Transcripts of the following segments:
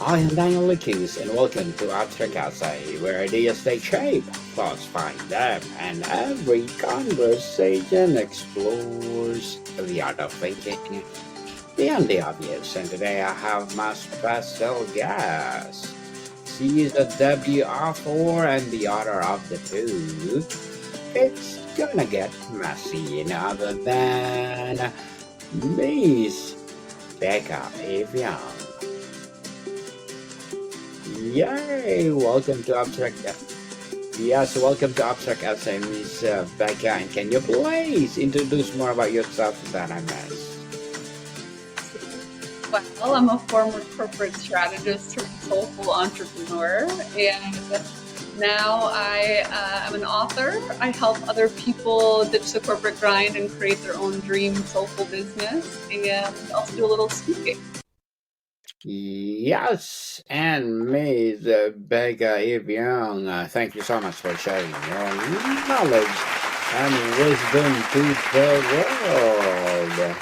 I am Daniel Lucas, and welcome to Abstract Essay, where ideas take shape, thoughts find them, and every conversation explores the art of thinking beyond the obvious. And today I have my special guest. She is a debut author and the author of the book It's Gonna Get Messy, none other than Miss Becca Eve Young. Yay! Welcome to Abstract. Yes, welcome to Abstract Essay, Miss Becca. And can you please introduce more about yourself that I missed? Well, I'm a former corporate strategist turned soulful entrepreneur, and now I am an author. I help other people ditch the corporate grind and create their own dream soulful business, and also do a little speaking. Yes, and Miss Becca Eve Young, thank you so much for sharing your knowledge and wisdom to the world.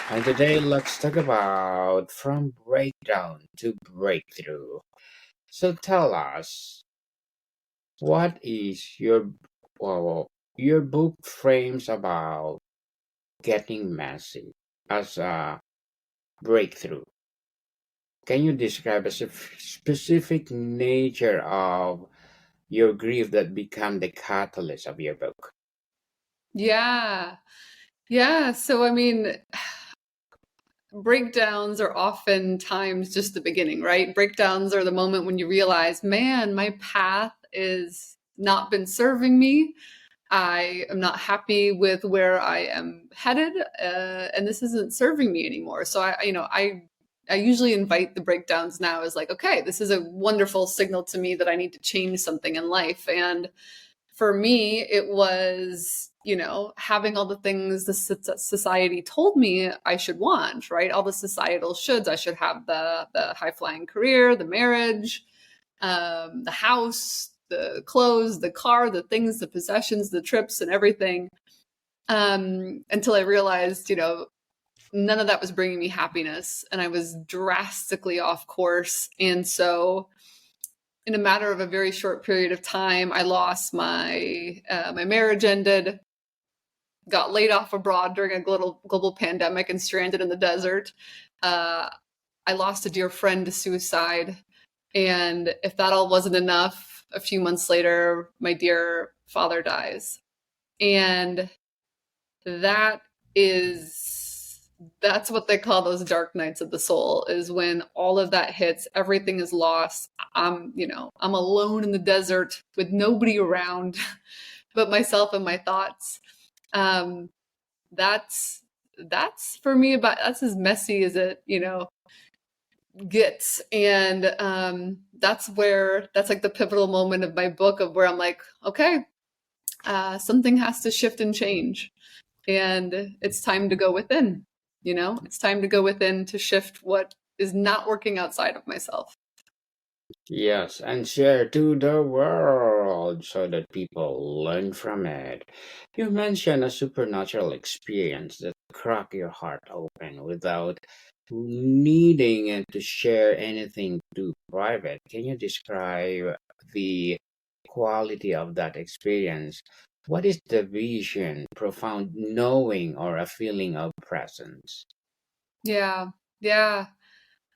And today, let's talk about from breakdown to breakthrough. So tell us, what is your book frames about getting messy as a breakthrough? Can you describe a specific nature of your grief that become the catalyst of your book? Yeah. Yeah. So, I mean, breakdowns are oftentimes just the beginning, right? Breakdowns are the moment when you realize, man, my path is not been serving me. I am not happy with where I am headed, and this isn't serving me anymore. So I usually invite the breakdowns now as like, okay, this is a wonderful signal to me that I need to change something in life. And for me, it was, having all the things the society told me I should want, right? All the societal shoulds. I should have the high flying career, the marriage, the house, the clothes, the car, the things, the possessions, the trips, and everything. Until I realized, none of that was bringing me happiness, and I was drastically off course. And so, in a matter of a very short period of time, I lost my marriage ended, got laid off abroad during a global pandemic, and stranded in the desert. I lost a dear friend to suicide. And if that all wasn't enough, a few months later, my dear father dies. And that that's what they call those dark nights of the soul, is when all of that hits, everything is lost. I'm alone in the desert with nobody around but myself and my thoughts. That's for me that's as messy as it, gets. And that's like the pivotal moment of my book, of where I'm like, okay, something has to shift and change, and it's time to go within. It's time to go within to shift what is not working outside of myself. Yes, and share to the world so that people learn from it. You mentioned a supernatural experience that cracked your heart open without needing it to share anything too private. Can you describe the quality of that experience? What is the vision, profound knowing, or a feeling of presence? Yeah. Yeah.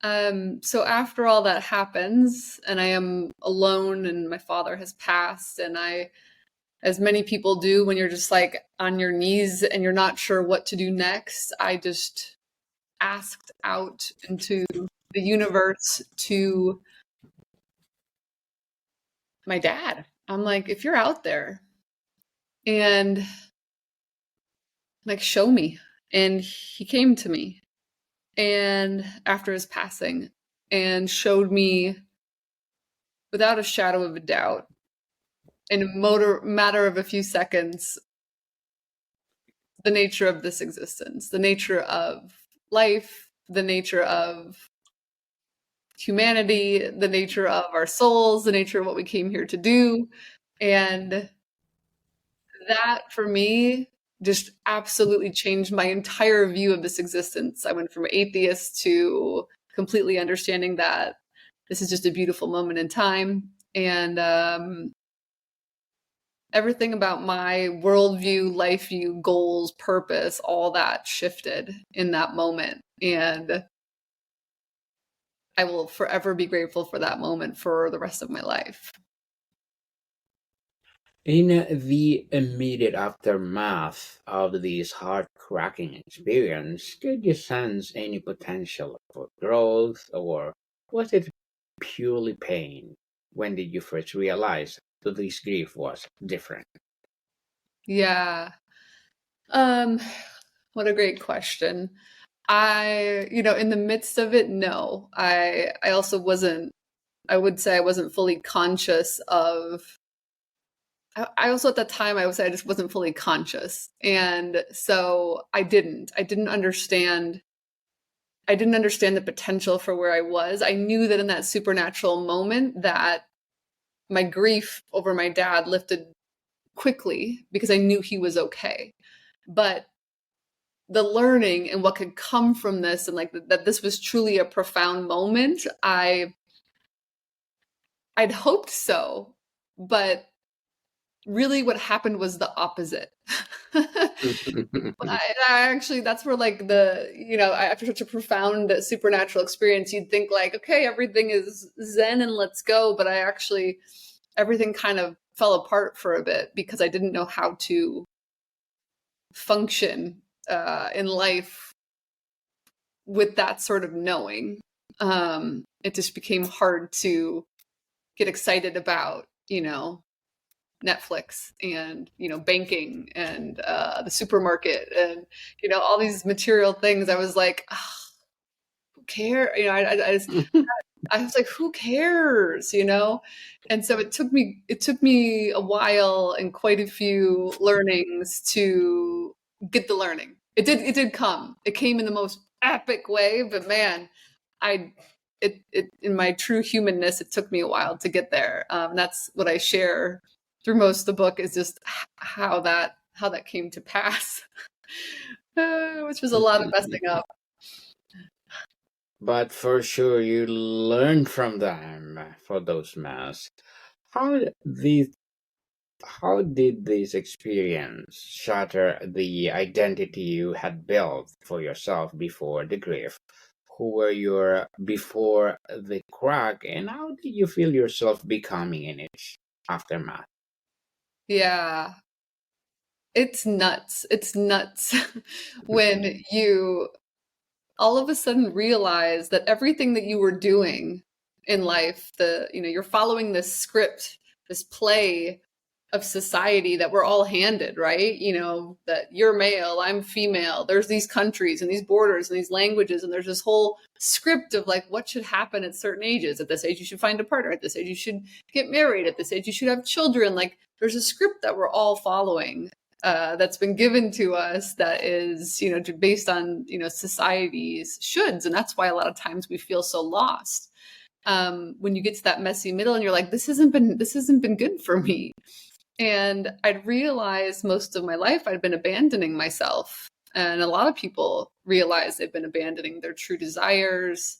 So after all that happens, and I am alone, and my father has passed, and as many people do when you're just like on your knees and you're not sure what to do next, I just asked out into the universe to my dad. I'm like, if you're out there, and like, show me. And he came to me, and after his passing, and showed me without a shadow of a doubt, in a matter of a few seconds, the nature of this existence, the nature of life, the nature of humanity, the nature of our souls, the nature of what we came here to do. And that, for me, just absolutely changed my entire view of this existence. I went from atheist to completely understanding that this is just a beautiful moment in time. And everything about my worldview, life view, goals, purpose, all that shifted in that moment. And I will forever be grateful for that moment for the rest of my life. In the immediate aftermath of this heart-cracking experience, did you sense any potential for growth, or was it purely pain? When did you first realize that this grief was different? Yeah. Um, what a great question. In the midst of it, no. I also wasn't, I would say I wasn't fully conscious of, I also at that time, I would say I just wasn't fully conscious. And so I didn't understand the potential for where I was. I knew that in that supernatural moment that my grief over my dad lifted quickly because I knew he was okay. But the learning and what could come from this, and like that this was truly a profound moment, I'd hoped so, but really what happened was the opposite. I actually, that's where like after such a profound supernatural experience, you'd think like, okay, everything is zen and let's go. But everything kind of fell apart for a bit because I didn't know how to function in life with that sort of knowing. It just became hard to get excited about, Netflix and, banking and the supermarket and, all these material things. I was like, oh, who cares? I was like, who cares, And so it took me a while and quite a few learnings to get the learning. It did come. It came in the most epic way, but man, it in my true humanness, it took me a while to get there. That's what I share through most of the book is just how that came to pass, which was a lot of messing up. But for sure, you learned from them for those masks. How did how did this experience shatter the identity you had built for yourself before the grief? Who were you before the crack, and how did you feel yourself becoming in its aftermath? Yeah, it's nuts. It's nuts when you all of a sudden realize that everything that you were doing in life, you're following this script, this play of society that we're all handed, right? That you're male, I'm female, there's these countries and these borders and these languages, and there's this whole script of like what should happen at certain ages. At this age, you should find a partner. At this age, you should get married. At this age, you should have children. Like there's a script that we're all following. That's been given to us that is, based on, society's shoulds. And that's why a lot of times we feel so lost. When you get to that messy middle and you're like, this hasn't been good for me. And I'd realized most of my life I'd been abandoning myself. And a lot of people realize they've been abandoning their true desires.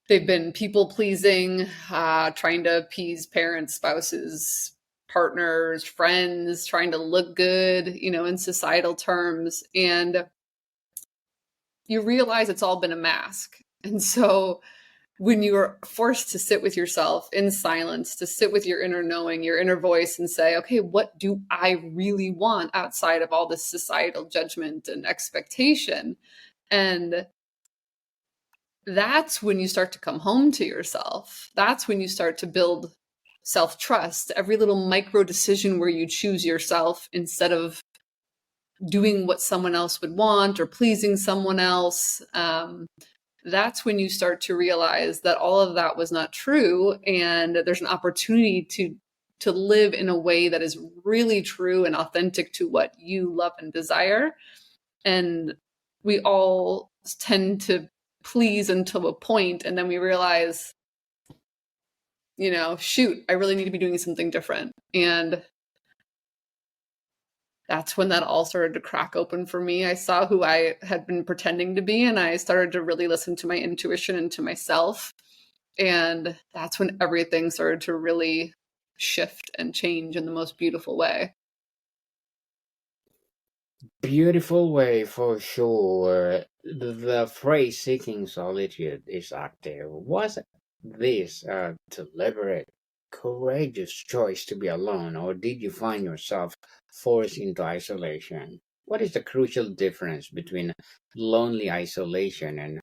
They've been people pleasing, trying to appease parents, spouses, partners, friends, trying to look good, in societal terms. And you realize it's all been a mask. And so when you are forced to sit with yourself in silence, to sit with your inner knowing, your inner voice, and say, okay, what do I really want outside of all this societal judgment and expectation? And that's when you start to come home to yourself. That's when you start to build self-trust. Every little micro decision where you choose yourself instead of doing what someone else would want or pleasing someone else. That's when you start to realize that all of that was not true, and there's an opportunity to live in a way that is really true and authentic to what you love and desire. And we all tend to please until a point, and then we realize, shoot, I really need to be doing something different. And that's when that all started to crack open for me. I saw who I had been pretending to be, and I started to really listen to my intuition and to myself. And that's when everything started to really shift and change in the most beautiful way. Beautiful way for sure. The phrase seeking solitude is active. Was this a deliberate, courageous choice to be alone, or did you find yourself forced into isolation? What is the crucial difference between lonely isolation and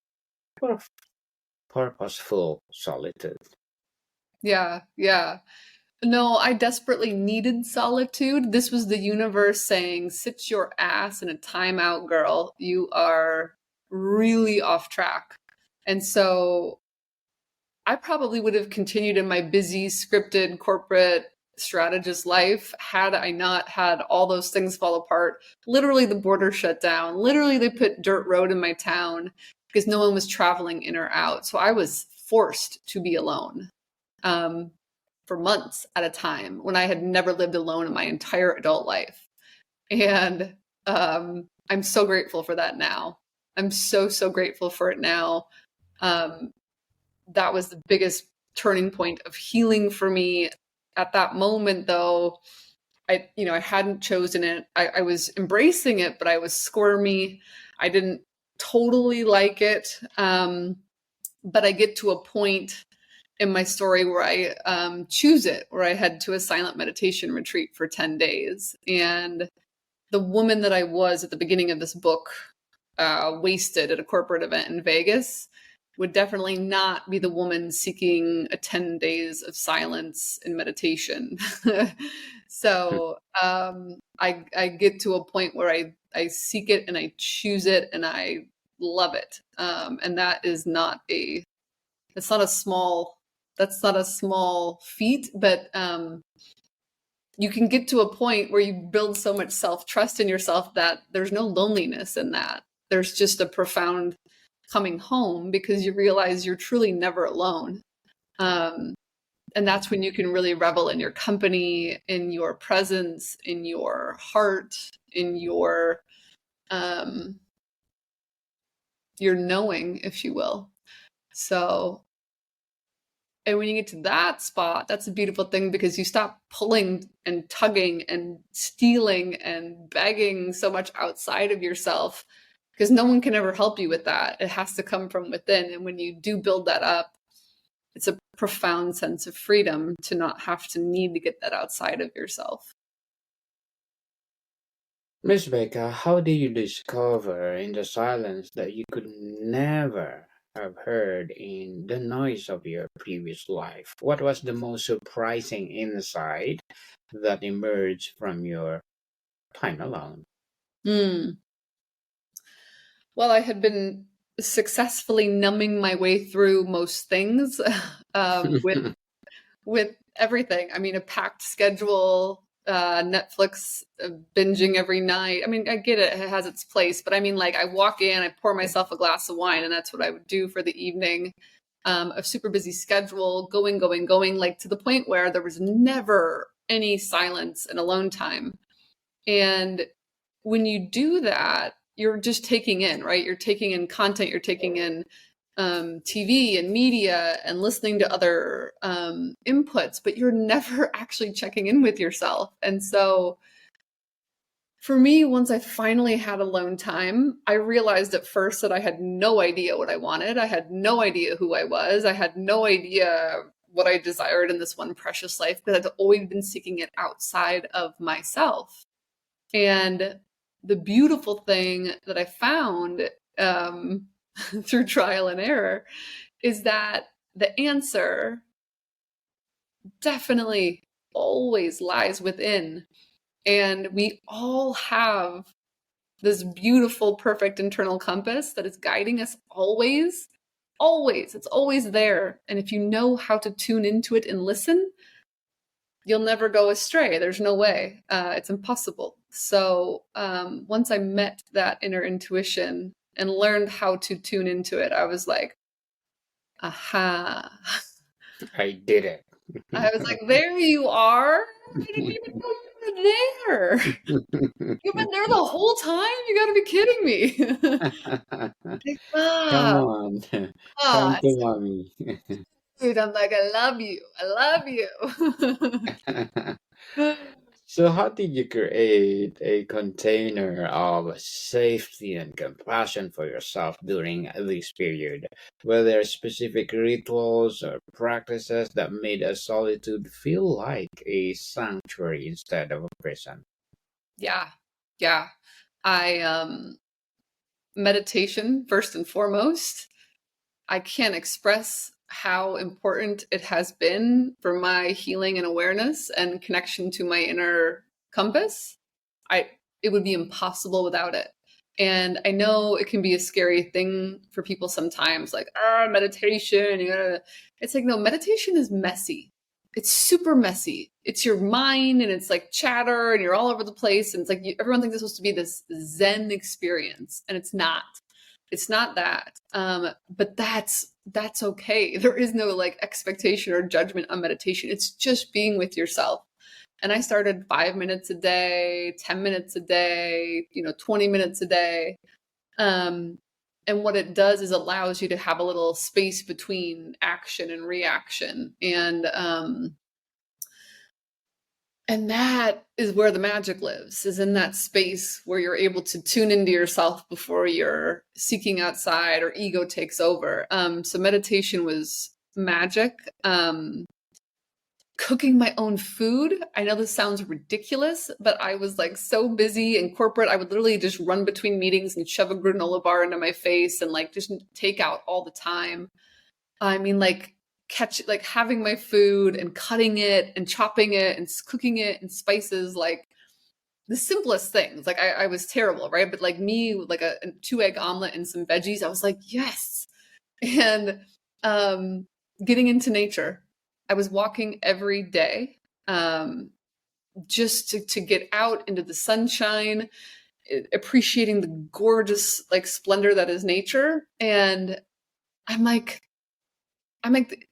pur- purposeful solitude? Yeah, yeah. No, I desperately needed solitude. This was the universe saying, sit your ass in a timeout, girl. You are really off track. And so I probably would have continued in my busy, scripted, corporate strategist life had I not had all those things fall apart. Literally, the border shut down. Literally, they put dirt road in my town because no one was traveling in or out. So I was forced to be alone um, for months at a time when I had never lived alone in my entire adult life. And I'm so grateful for that now. I'm so, so grateful for it now. Um, that was the biggest turning point of healing for me. At that moment, though, I hadn't chosen it. I was embracing it, but I was squirmy. I didn't totally like it. But I get to a point in my story where I choose it, where I head to a silent meditation retreat for 10 days. And the woman that I was at the beginning of this book, wasted at a corporate event in Vegas, would definitely not be the woman seeking a 10 days of silence and meditation. So I get to a point where I seek it and I choose it and I love it. And that is not it's not a small, that's not a small feat, but you can get to a point where you build so much self-trust in yourself that there's no loneliness in that. There's just a profound coming home because you realize you're truly never alone. Um, and that's when you can really revel in your company, in your presence, in your heart, in um, your knowing, if you will. So, and when you get to that spot, that's a beautiful thing because you stop pulling and tugging and stealing and begging so much outside of yourself because no one can ever help you with that. It has to come from within. And when you do build that up, it's a profound sense of freedom to not have to need to get that outside of yourself. Miss Becca, how did you discover in the silence that you could never have heard in the noise of your previous life? What was the most surprising insight that emerged from your time alone? Mm. Well, I had been successfully numbing my way through most things with everything. I mean, a packed schedule, Netflix binging every night. I mean, I get it, it has its place, but I mean, like, I walk in, I pour myself a glass of wine, and that's what I would do for the evening. A super busy schedule, going, going, going, like to the point where there was never any silence and alone time. And when you do that, you're just taking in, right? You're taking in content, you're taking in TV and media and listening to other inputs, but you're never actually checking in with yourself. And so for me, once I finally had alone time, I realized at first that I had no idea what I wanted. I had no idea who I was. I had no idea what I desired in this one precious life because I'd always been seeking it outside of myself. And the beautiful thing that I found through trial and error is that the answer definitely always lies within. And we all have this beautiful, perfect internal compass that is guiding us always. Always. It's always there. And if you know how to tune into it and listen, you'll never go astray. There's no way. It's impossible. So once I met that inner intuition and learned how to tune into it, I was like, aha. I did it. I was like, there you are. I didn't even know you were there. You've been there the whole time? You gotta be kidding me. Like, Come ah, on. Come ah. to mommy. Dude, I'm like, I love you. I love you. So, how did you create a container of safety and compassion for yourself during this period? Were there specific rituals or practices that made a solitude feel like a sanctuary instead of a prison? Yeah. Yeah. I meditation first and foremost. I can't express how important it has been for my healing and awareness and connection to my inner compass. I it would be impossible without it. And I know it can be a scary thing for people sometimes, like, meditation, you gotta it's like, no, meditation is messy. It's super messy. It's your mind and it's like chatter and you're all over the place. And it's like everyone thinks it's supposed to be this Zen experience, and it's not. It's not that. But that's okay. There is no like expectation or judgment on meditation. It's just being with yourself. And I started 5 minutes a day, 10 minutes a day, 20 minutes a day. Um, and what it does is allows you to have a little space between action and reaction. And that is where the magic lives, is in that space where you're able to tune into yourself before you're seeking outside or ego takes over. So meditation was magic. Cooking my own food. I know this sounds ridiculous, but I was like so busy in corporate. I would literally just run between meetings and shove a granola bar into my face and like just take out all the time. I mean, like like having my food and cutting it and chopping it and cooking it and spices, like the simplest things. Like I was terrible, right? But like me, like a 2 egg omelet and some veggies, I was like, yes. And um, getting into nature. I was walking every day, just to get out into the sunshine, appreciating the gorgeous like splendor that is nature. And I'm like, I'm like,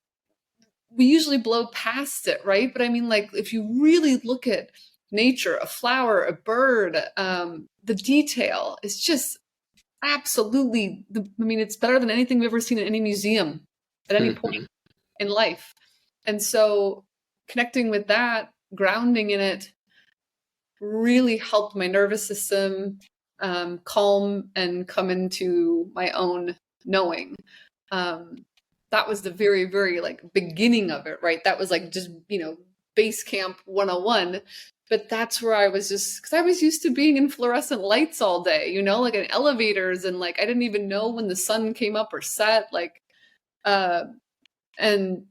we usually blow past it, right? But I mean, like, if you really look at nature, a flower, a bird, the detail is just absolutely, I mean, it's better than anything we've ever seen in any museum at any point in life. And so connecting with that, grounding in it, really helped my nervous system calm and come into my own knowing. Um, that was the very, very like beginning of it, right? That was like just, base camp 101. But that's where I was just, because I was used to being in fluorescent lights all day, like in elevators, and like I didn't even know when the sun came up or set. Like, uh, and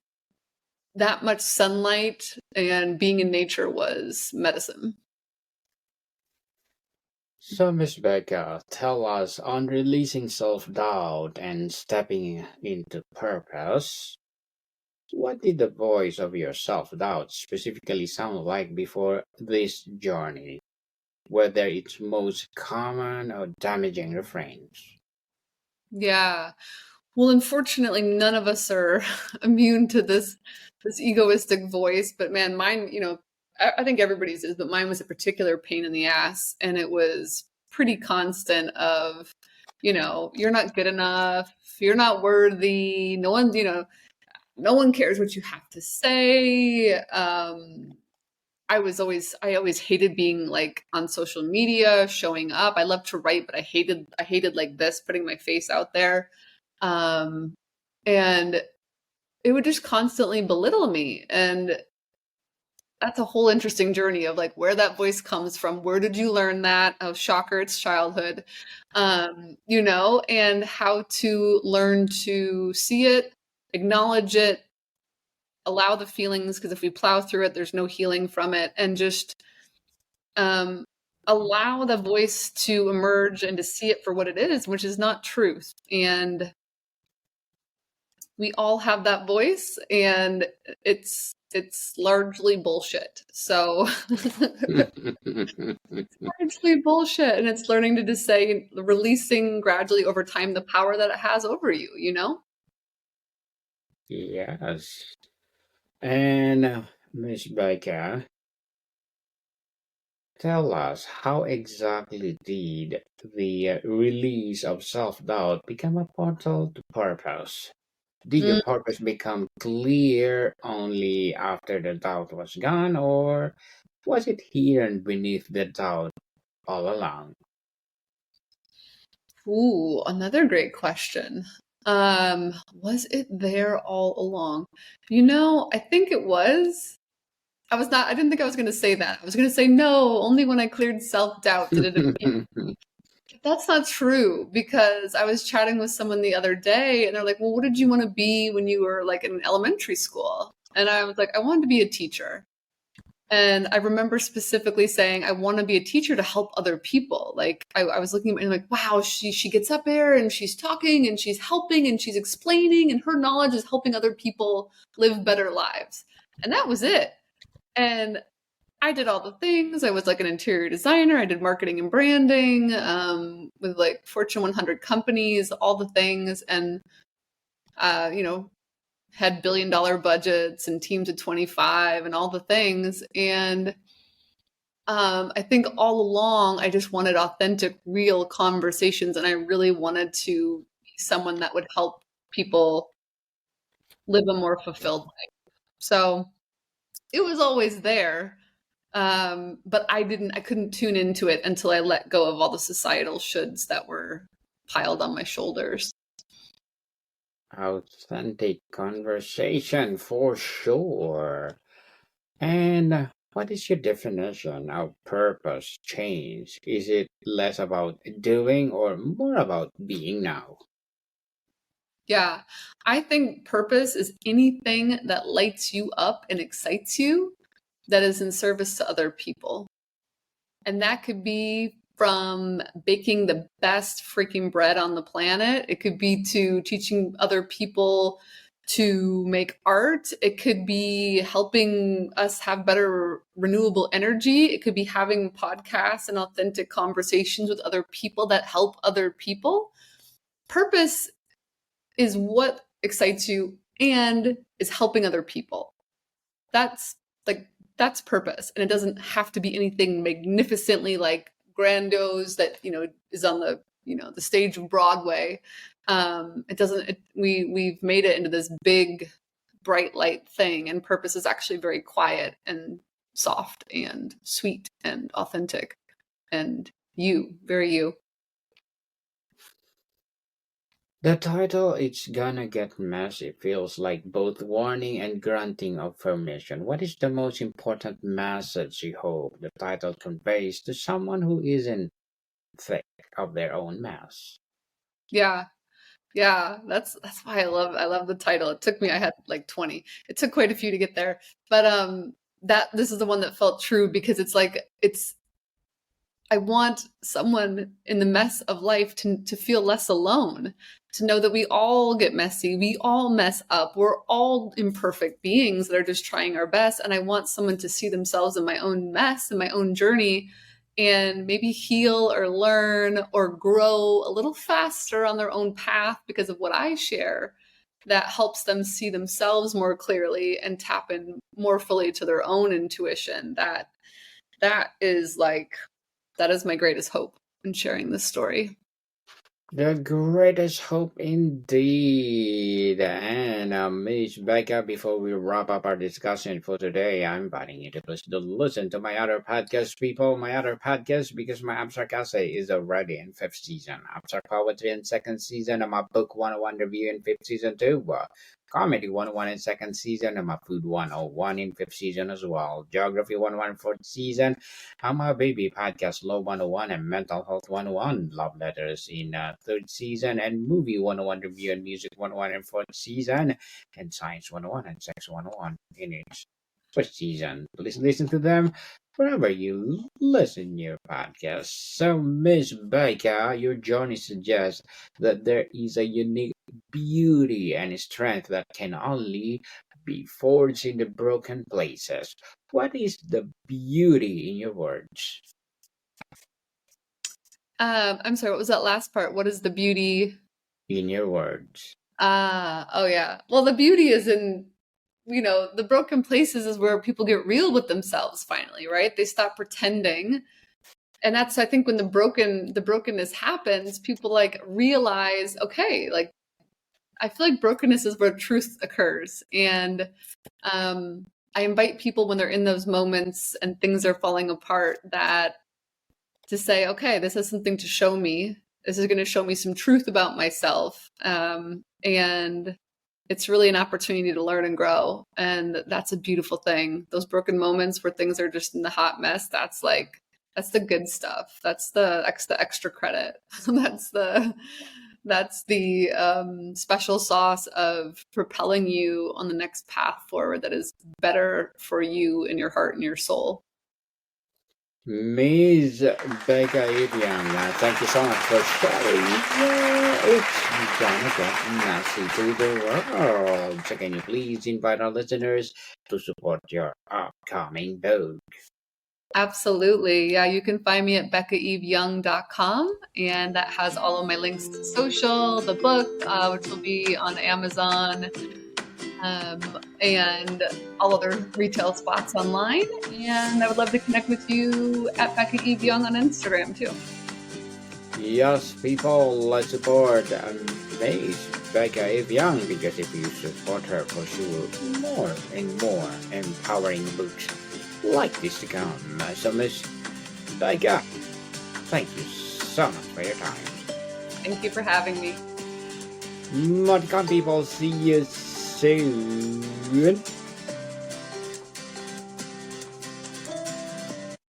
that much sunlight and being in nature was medicine. So, Miss Becca, tell us, on releasing self doubt and stepping into purpose, what did the voice of your self doubt specifically sound like before this journey, whether it's most common or damaging refrains? Yeah. Well, unfortunately, none of us are immune to this egoistic voice. But man, mine, I think everybody's is, but mine was a particular pain in the ass, and it was pretty constant. Of, you're not good enough, you're not worthy. No one cares what you have to say. I always hated being like on social media, showing up. I love to write, but I hated like this, putting my face out there. Um, and it would just constantly belittle me. And that's a whole interesting journey of like where that voice comes from. Where did you learn that? Oh, shocker, it's childhood. And how to learn to see it, acknowledge it, allow the feelings, because if we plow through it, there's no healing from it, and just um, allow the voice to emerge and to see it for what it is, which is not truth. And we all have that voice, and it's largely bullshit. So largely bullshit, and it's learning to just say, releasing gradually over time the power that it has over you. Yes. And Miss Becca, tell us, how exactly did the release of self doubt become a portal to purpose? Did your Mm. purpose become clear only after the doubt was gone, or was it hidden beneath the doubt all along? Ooh, another great question. Was it there all along? I think it was. I didn't think I was going to say that. I was going to say no, only when I cleared self-doubt did it appear. That's not true because I was chatting with someone the other day and they're like, well, what did you want to be when you were like in elementary school? And I was like, I wanted to be a teacher. And I remember specifically saying, I want to be a teacher to help other people. Like I was looking and like, wow, she gets up there and she's talking and she's helping and she's explaining and her knowledge is helping other people live better lives. And that was it. And I did all the things. I was like an interior designer. I did marketing and branding with like Fortune 100 companies, all the things, and uh, you know, had billion-dollar budgets and teams of 25 and all the things. And I think all along, I just wanted authentic, real conversations, and I really wanted to be someone that would help people live a more fulfilled life. So it was always there. But I couldn't tune into it until I let go of all the societal shoulds that were piled on my shoulders. Authentic conversation for sure. And what is your definition of purpose change? Is it less about doing or more about being now? Yeah, I think purpose is anything that lights you up and excites you that is in service to other people. And that could be from baking the best freaking bread on the planet. It could be to teaching other people to make art. It could be helping us have better renewable energy. It could be having podcasts and authentic conversations with other people that help other people. Purpose is what excites you and is helping other people. That's like that's purpose, and it doesn't have to be anything magnificently like grandiose that is on the stage of Broadway. It doesn't. We've made it into this big, bright light thing, and purpose is actually very quiet and soft and sweet and authentic and very you. The title It's Gonna Get Messy feels like both warning and granting of permission. What is the most important message you hope the title conveys to someone who is in thick of their own mess? Yeah, yeah, that's why I love the title. It took me I had like 20. It took quite a few to get there. But that this is the one that felt true because it's I want someone in the mess of life to feel less alone, to know that we all get messy, we all mess up, we're all imperfect beings that are just trying our best. And I want someone to see themselves in my own mess, in my own journey, and maybe heal or learn or grow a little faster on their own path because of what I share that helps them see themselves more clearly and tap in more fully to their own intuition. That is like that is my greatest hope in sharing this story. The greatest hope indeed. And Miss Becca, before we wrap up our discussion for today, I'm inviting you to please to listen to my other podcast, people. My other podcast, because my abstract essay is already in fifth season. Abstract poetry in second season, and my book 101 review in fifth season too. Comedy 101 in second season, and my food 101 in fifth season as well. Geography 101 in fourth season. I'm a baby podcast Love 101 and Mental Health 101 Love Letters in third season and Movie 101 Review and Music 101 in fourth season and Science 101 and Sex 101 in its first season. Please listen to them wherever you listen your podcast. So Miss Becca, your journey suggests that there is a unique beauty and strength that can only be forged in the broken places. What is the beauty in your words? I'm sorry, what was that last part? What is the beauty? In your words. Oh yeah. Well, the beauty is in, the broken places is where people get real with themselves finally, right? They stop pretending. And that's, I think, when the brokenness happens, people like realize, okay, like I feel like brokenness is where truth occurs. And I invite people when they're in those moments and things are falling apart that to say, okay, this is something to show me. This is going to show me some truth about myself. And it's really an opportunity to learn and grow. And that's a beautiful thing. Those broken moments where things are just in the hot mess, that's the good stuff. That's the extra credit. That's the special sauce of propelling you on the next path forward that is better for you and your heart and your soul. Miss Becca Eve Young, thank you so much for sharing. It's gonna get messy to the world. So can you please invite our listeners to support your upcoming book? Absolutely. Yeah, you can find me at beccaeveyoung.com, and that has all of my links to social, the book, which will be on Amazon, and all other retail spots online. And I would love to connect with you at Becca Eve Young on Instagram too. Yes, people, let's support Miss Becca Eve Young, because if you support her, for sure, more and more empowering books like this to come. So, Miss Becca, thank you so much for your time. Thank you for having me. Modcon people, see you soon.